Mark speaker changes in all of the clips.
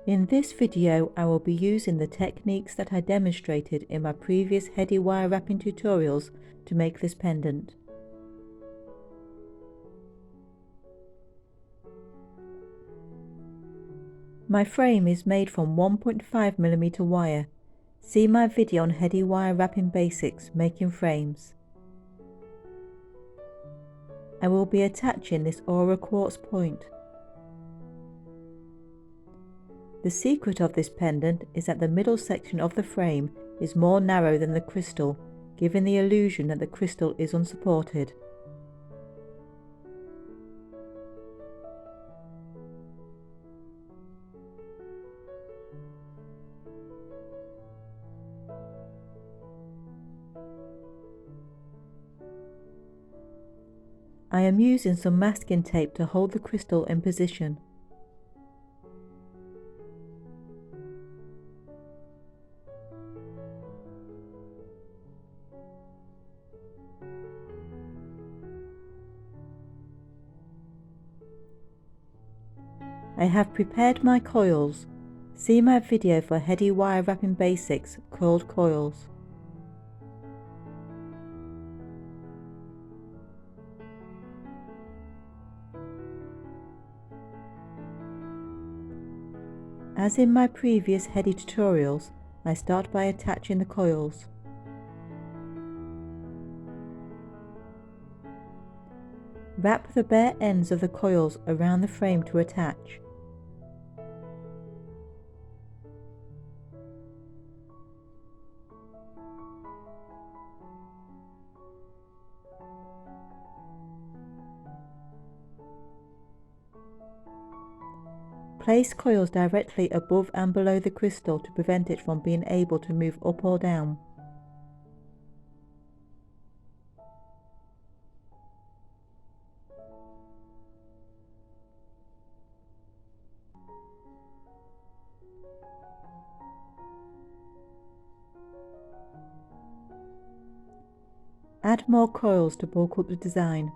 Speaker 1: In this video, I will be using the techniques that I demonstrated in my previous Heady wire wrapping tutorials to make this pendant. My frame is made from 1.5mm wire. See my video on Heady wire wrapping basics making frames. I will be attaching this aura quartz point. The secret of this pendant is that the middle section of the frame is more narrow than the crystal, giving the illusion that the crystal is unsupported. I am using some masking tape to hold the crystal in position. I have prepared my coils. See my video for Heady wire wrapping basics called Coils. As in my previous Heady tutorials, I start by attaching the coils. Wrap the bare ends of the coils around the frame to attach. Place coils directly above and below the crystal to prevent it from being able to move up or down. Add more coils to bulk up the design.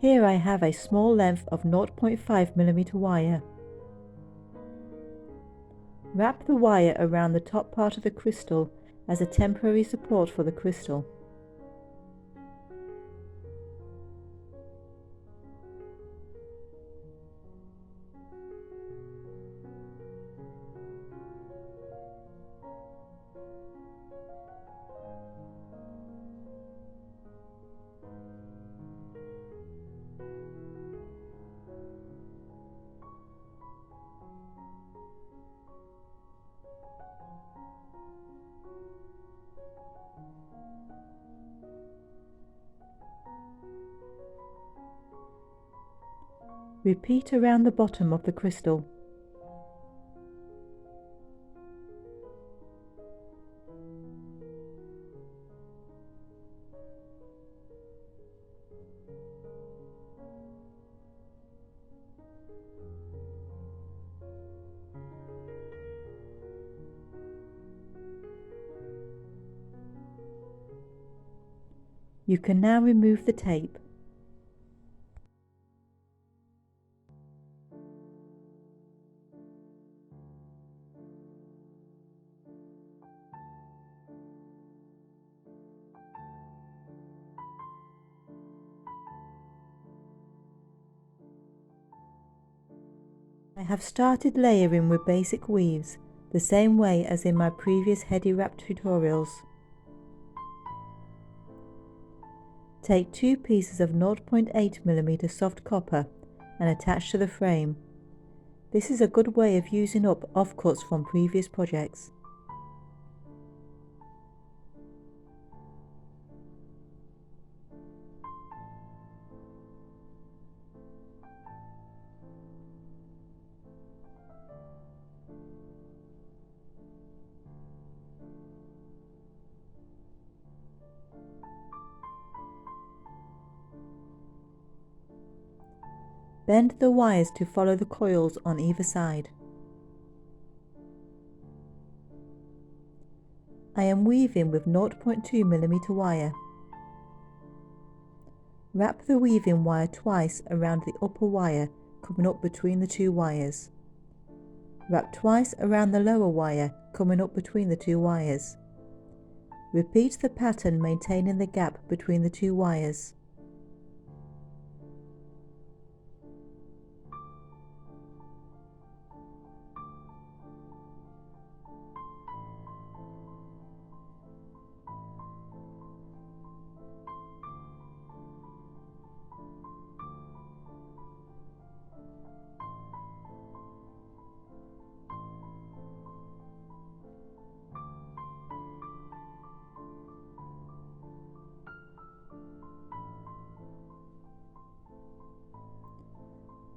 Speaker 1: Here I have a small length of 0.5mm wire. Wrap the wire around the top part of the crystal as a temporary support for the crystal. Repeat around the bottom of the crystal. You can now remove the tape. I have started layering with basic weaves, the same way as in my previous Heady wrap tutorials. Take 2 pieces of 0.8mm soft copper and attach to the frame. This is a good way of using up offcuts from previous projects. Bend the wires to follow the coils on either side. I am weaving with 0.2mm wire. Wrap the weaving wire twice around the upper wire coming up between the 2 wires. Wrap twice around the lower wire coming up between the 2 wires. Repeat the pattern maintaining the gap between the 2 wires.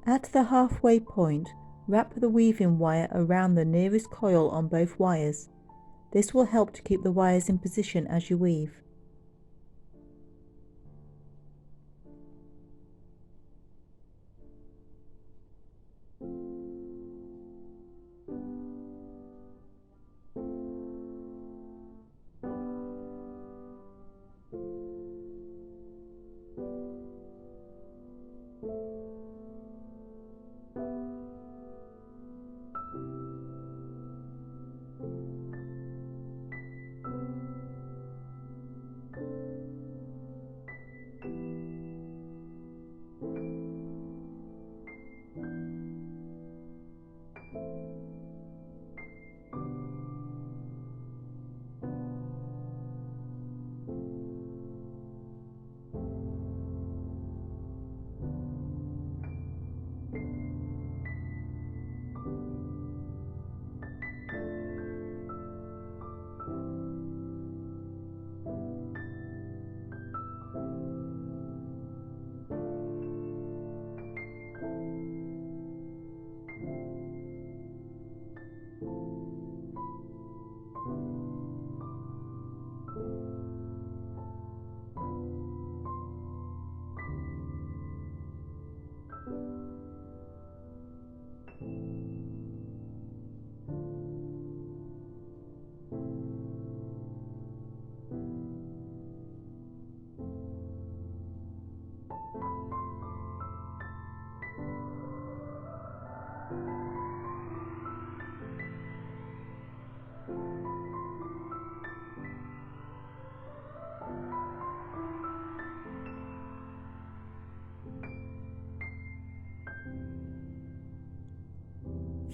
Speaker 1: At the halfway point, wrap the weaving wire around the nearest coil on both wires. This will help to keep the wires in position as you weave.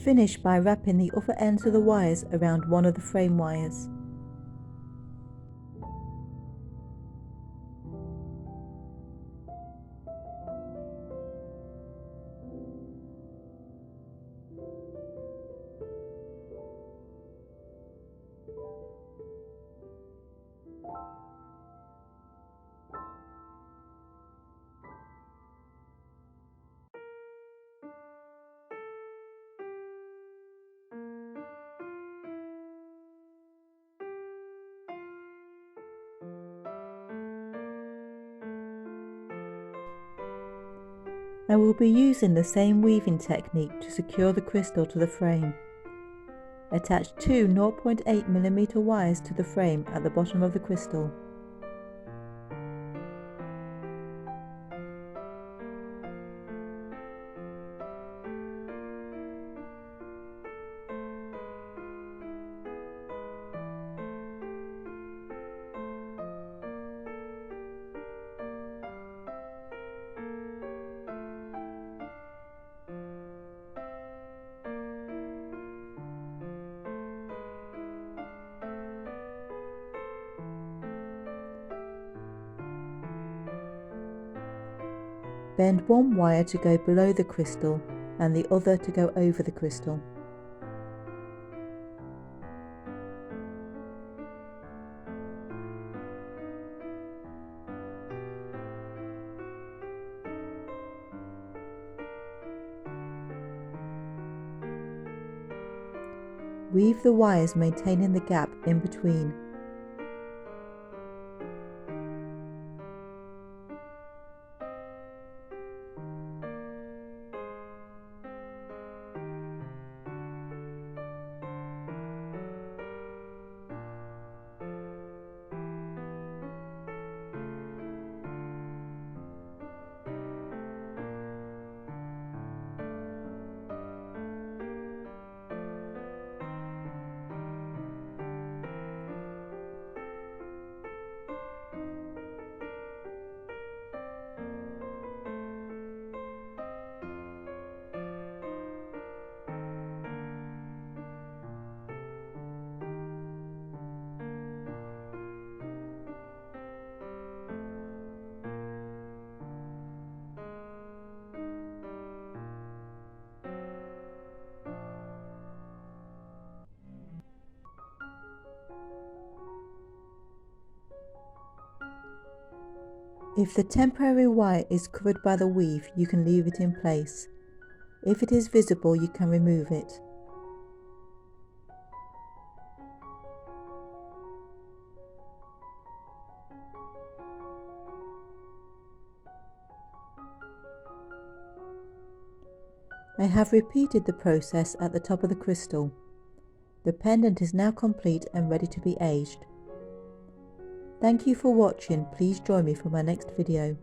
Speaker 1: Finish by wrapping the upper ends of the wires around one of the frame wires. I will be using the same weaving technique to secure the crystal to the frame. Attach 2 0.8mm wires to the frame at the bottom of the crystal. Bend one wire to go below the crystal and the other to go over the crystal. Weave the wires maintaining the gap in between. If the temporary wire is covered by the weave, you can leave it in place. If it is visible, you can remove it. I have repeated the process at the top of the crystal. The pendant is now complete and ready to be aged. Thank you for watching. Please join me for my next video.